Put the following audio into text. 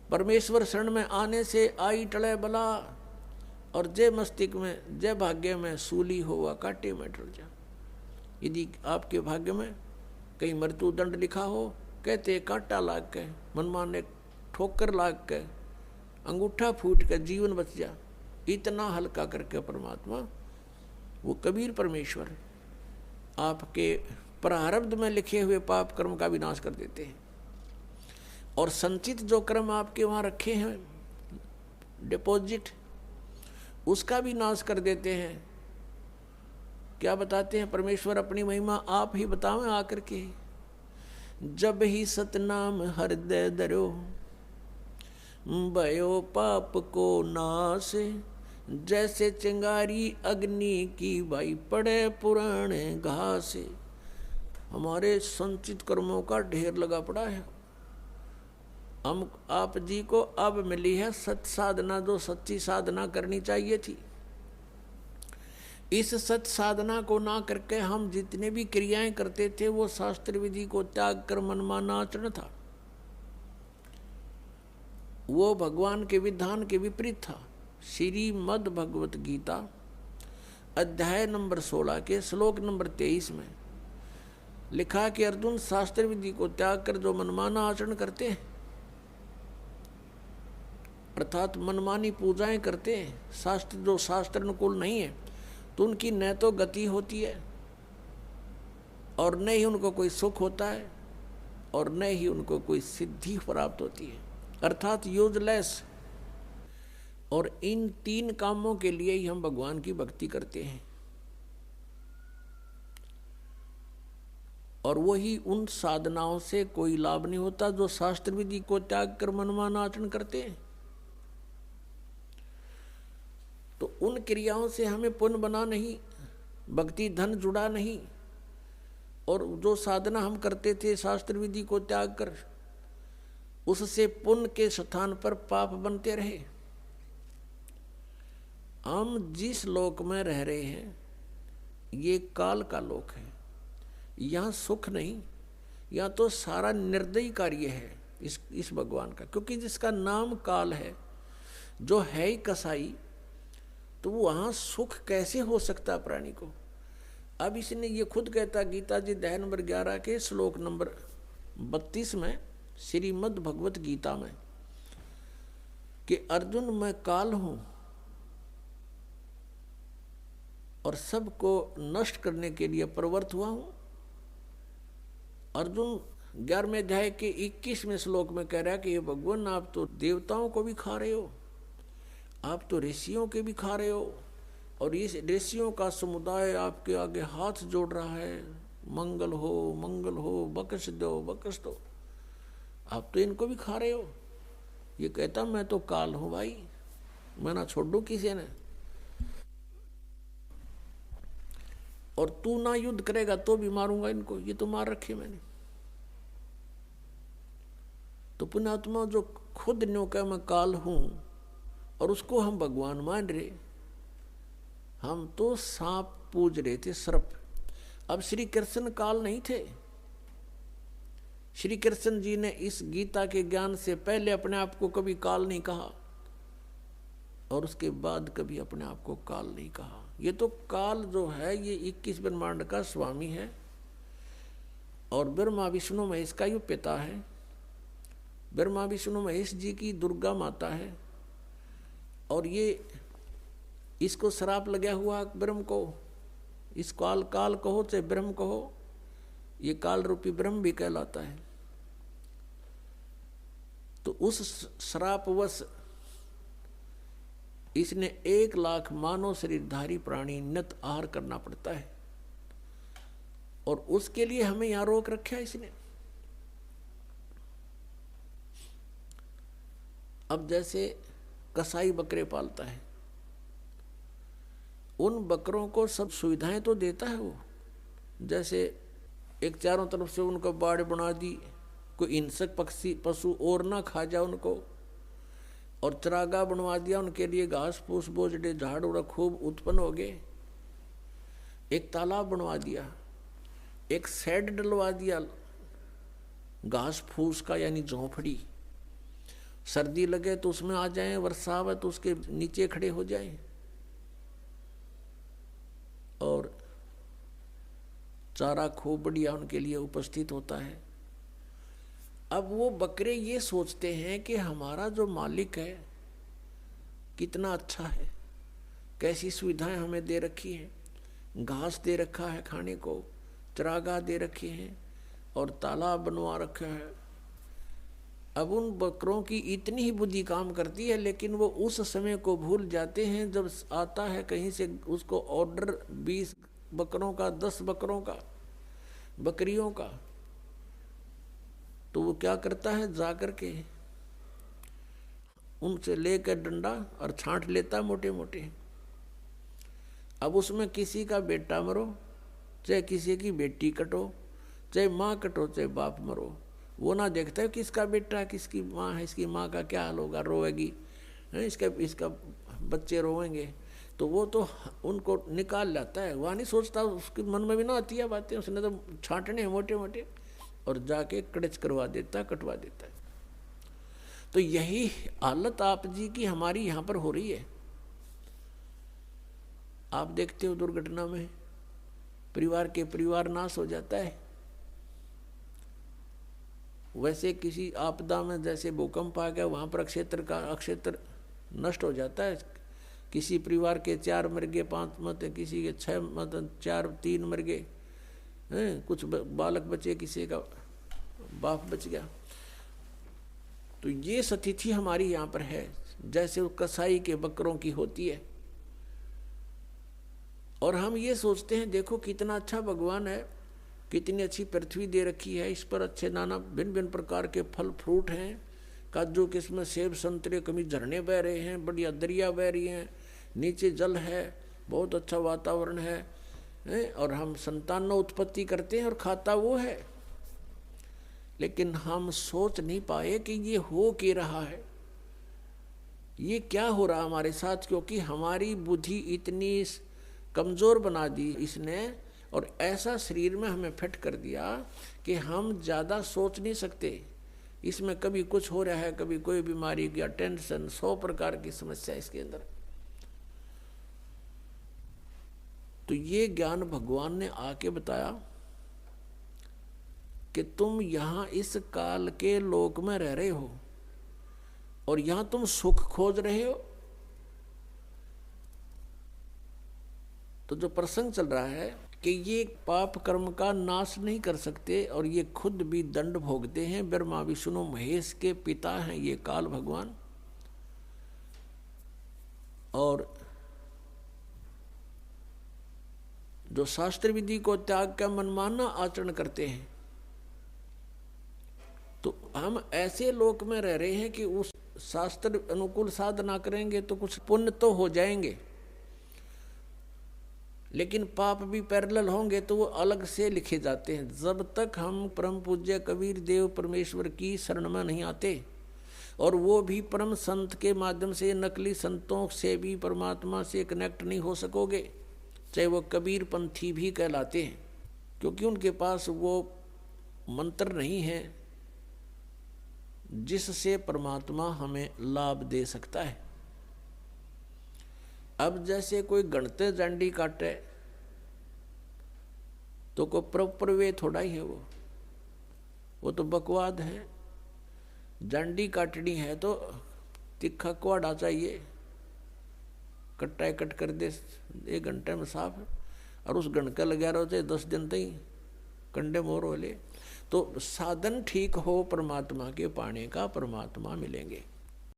परमेश्वर शरण में आने से आई टले बला, और जय मस्तिष्क में जय भाग्य में सूली हुआ काटे में टल जा। यदि आपके भाग्य में कहीं मृत्यु दंड लिखा हो, कहते कांटा लाग के, मनमाने ठोकर लाग के, अंगूठा फूट के जीवन बच जा। इतना हल्का करके परमात्मा वो कबीर परमेश्वर आपके प्रारब्ध में लिखे हुए पाप कर्म का विनाश कर देते हैं, और संचित जो कर्म आपके वहाँ रखे हैं डिपॉजिट, उसका भी नाश कर देते हैं। क्या बताते हैं परमेश्वर अपनी महिमा, आप ही बतावें आकर के। जब ही सतनाम हृदय धरो, भयो पाप को नाश, जैसे चिंगारी अग्नि की भाई पड़े पुराने घास। हमारे संचित कर्मों का ढेर लगा पड़ा है। हम आप जी को अब मिली है सत्य साधना, जो सच्ची साधना करनी चाहिए थी। इस सत्य साधना को ना करके हम जितने भी क्रियाएं करते थे वो शास्त्र विधि को त्याग कर मनमाना आचरण था, वो भगवान के विधान के विपरीत था। श्रीमद् भगवत गीता अध्याय नंबर 16 के श्लोक नंबर 23 में लिखा कि अर्जुन, शास्त्र विधि को त्याग कर जो मनमाना आचरण करते हैं, अर्थात मनमानी पूजाएं करते हैं, शास्त्र जो शास्त्र अनुकूल नहीं है, तो उनकी न तो गति होती है और न ही उनको कोई सुख होता है और न ही उनको कोई सिद्धि प्राप्त होती है, अर्थात यूजलेस। और इन तीन कामों के लिए ही हम भगवान की भक्ति करते हैं, और वही उन साधनाओं से कोई लाभ नहीं होता जो शास्त्र विधि को त्याग कर मनमाना आचरण करते हैं। तो उन क्रियाओं से हमें पुण्य बना नहीं, भक्ति धन जुड़ा नहीं, और जो साधना हम करते थे शास्त्र विधि को त्याग कर, उससे पुण्य के स्थान पर पाप बनते रहे। हम जिस लोक में रह रहे हैं ये काल का लोक है, यहाँ सुख नहीं, यहाँ तो सारा निर्दयी कार्य है इस भगवान का, क्योंकि जिसका नाम काल है, जो है ही कसाई, तो वहाँ सुख कैसे हो सकता प्राणी को। अब इसने ये खुद कहता गीता जी अध्याय नंबर 11 के श्लोक नंबर 32 में श्रीमद् भगवत गीता में कि अर्जुन, मैं काल हूँ और सबको नष्ट करने के लिए प्रवृत्त हुआ हूँ। अर्जुन 11वें अध्याय के 21वें श्लोक में कह रहा है कि ये भगवान, आप तो देवताओं को भी खा रहे हो, आप तो ऋषियों के भी खा रहे हो, और इस ऋषियों का समुदाय आपके आगे हाथ जोड़ रहा है, मंगल हो, बख्श दो। आप तो इनको भी खा रहे हो। ये कहता मैं तो काल हूं भाई, मैं ना छोड़ दूं किसी ने, और तू ना युद्ध करेगा तो भी मारूंगा इनको, ये तो मार रखे मैंने। तो पुण्यात्मा जो खुद न्यो कह मैं काल हूं और उसको हम भगवान मान रहे, हम तो सांप पूज रहे थे, सर्प। अब श्री कृष्ण काल नहीं थे। श्री कृष्ण जी ने इस गीता के ज्ञान से पहले अपने आप को कभी काल नहीं कहा, और उसके बाद कभी अपने आप को काल नहीं कहा। ये तो काल जो है ये 21 ब्रह्मांड का स्वामी है, और ब्रह्मा विष्णु महेश का ये पिता है। ब्रह्मा विष्णु महेश जी की दुर्गा माता है, और ये इसको श्राप लगा हुआ ब्रह्म को, इस काल कहो चाहे ब्रह्म कहो, ये काल रूपी ब्रह्म भी कहलाता है। तो उस श्रापवश इसने 1 लाख मानव शरीरधारी प्राणी नित आहार करना पड़ता है, और उसके लिए हमें यहां रोक रखा है इसने। अब जैसे कसाई बकरे पालता है, उन बकरों को सब सुविधाएं तो देता है वो, जैसे एक चारों तरफ से उनको बाड़ बना दी, कोई हिंसक पक्षी पशु और ना खा जाए उनको, और चरागाह बनवा दिया उनके लिए, घास फूस बोझड़े झाड़ उड़ा खूब उत्पन्न हो गए। एक तालाब बनवा दिया, एक शेड डलवा दिया घास फूस का, यानी झोंपड़ी। सर्दी लगे तो उसमें आ जाएं, वर्षा आवे तो उसके नीचे खड़े हो जाएं, और चारा खूब बढ़िया उनके लिए उपस्थित होता है। अब वो बकरे ये सोचते हैं कि हमारा जो मालिक है कितना अच्छा है, कैसी सुविधाएं हमें दे रखी हैं, घास दे रखा है खाने को, चरागाह दे रखे हैं और तालाब बनवा रखा है। अब उन बकरों की इतनी ही बुद्धि काम करती है, लेकिन वो उस समय को भूल जाते हैं जब आता है कहीं से उसको ऑर्डर 20 बकरों का, 10 बकरों का, बकरियों का, तो वो क्या करता है, जा कर के उनसे लेकर डंडा और छांट लेता मोटे मोटे। अब उसमें किसी का बेटा मरो, चाहे किसी की बेटी कटो, चाहे माँ कटो, चाहे बाप मरो, वो ना देखता है किसका बेटा किसकी माँ है, इसकी माँ का क्या हाल होगा, रोएगी, इसका बच्चे रोएंगे, तो वो तो उनको निकाल लाता है। वह नहीं सोचता, उसके मन में भी ना आती है बातें, उसने तो छांटने हैं मोटे मोटे और जाके कड़च करवा देता है, कटवा देता है। तो यही हालत आप जी की हमारी यहाँ पर हो रही है। आप देखते हो दुर्घटना में परिवार नाश हो जाता है। वैसे किसी आपदा में जैसे भूकंप आ गया, वहाँ पर अक्षेत्र नष्ट हो जाता है। किसी परिवार के 4 मर गए, 5 मत, किसी के 6 मत, 4 3 मर गए, कुछ बालक बचे, किसी का बाप बच गया। तो ये स्थिति हमारी यहाँ पर है, जैसे वो कसाई के बकरों की होती है। और हम ये सोचते हैं देखो कितना अच्छा भगवान है, कितनी अच्छी पृथ्वी दे रखी है, इस पर अच्छे नाना भिन्न भिन्न प्रकार के फल फ्रूट हैं, काजू किस्म, सेब संतरे, कभी झरने बह रहे हैं, बढ़िया दरिया बह रही हैं, नीचे जल है, बहुत अच्छा वातावरण है, और हम संतान उत्पत्ति करते हैं और खाता वो है। लेकिन हम सोच नहीं पाए कि ये हो क्या रहा है, ये क्या हो रहा हमारे साथ, क्योंकि हमारी बुद्धि इतनी कमज़ोर बना दी इसने, और ऐसा शरीर में हमें फिट कर दिया कि हम ज़्यादा सोच नहीं सकते। इसमें कभी कुछ हो रहा है, कभी कोई बीमारी या टेंशन, 100 प्रकार की समस्या इसके अंदर। तो ये ज्ञान भगवान ने आके बताया कि तुम यहाँ इस काल के लोक में रह रहे हो और यहाँ तुम सुख खोज रहे हो। तो जो प्रसंग चल रहा है कि ये पाप कर्म का नाश नहीं कर सकते और ये खुद भी दंड भोगते हैं। ब्रह्मा विष्णु महेश के पिता हैं ये काल भगवान, और जो शास्त्र विधि को त्याग कर मनमाना आचरण करते हैं, तो हम ऐसे लोक में रह रहे हैं कि उस शास्त्र अनुकूल साधना करेंगे तो कुछ पुण्य तो हो जाएंगे, लेकिन पाप भी पैरेलल होंगे तो वो अलग से लिखे जाते हैं। जब तक हम परम पूज्य कबीर देव परमेश्वर की शरण में नहीं आते, और वो भी परम संत के माध्यम से, नकली संतों से भी परमात्मा से कनेक्ट नहीं हो सकोगे, चाहे वो कबीर पंथी भी कहलाते हैं, क्योंकि उनके पास वो मंत्र नहीं है जिससे परमात्मा हमें लाभ दे सकता है। अब जैसे कोई गणते जांडी काटे तो कोई प्रॉपर वे थोड़ा ही है, वो तो बकवाद है। जांडी काटनी है तो तिखा कुआड़ा चाहिए, कट्टा कट कर दे 1 घंटे में साफ, और उस गणका लगा रहो चाहे 10 दिन तक कंडे मोर हो ले। तो साधन ठीक हो परमात्मा के पाने का, परमात्मा मिलेंगे।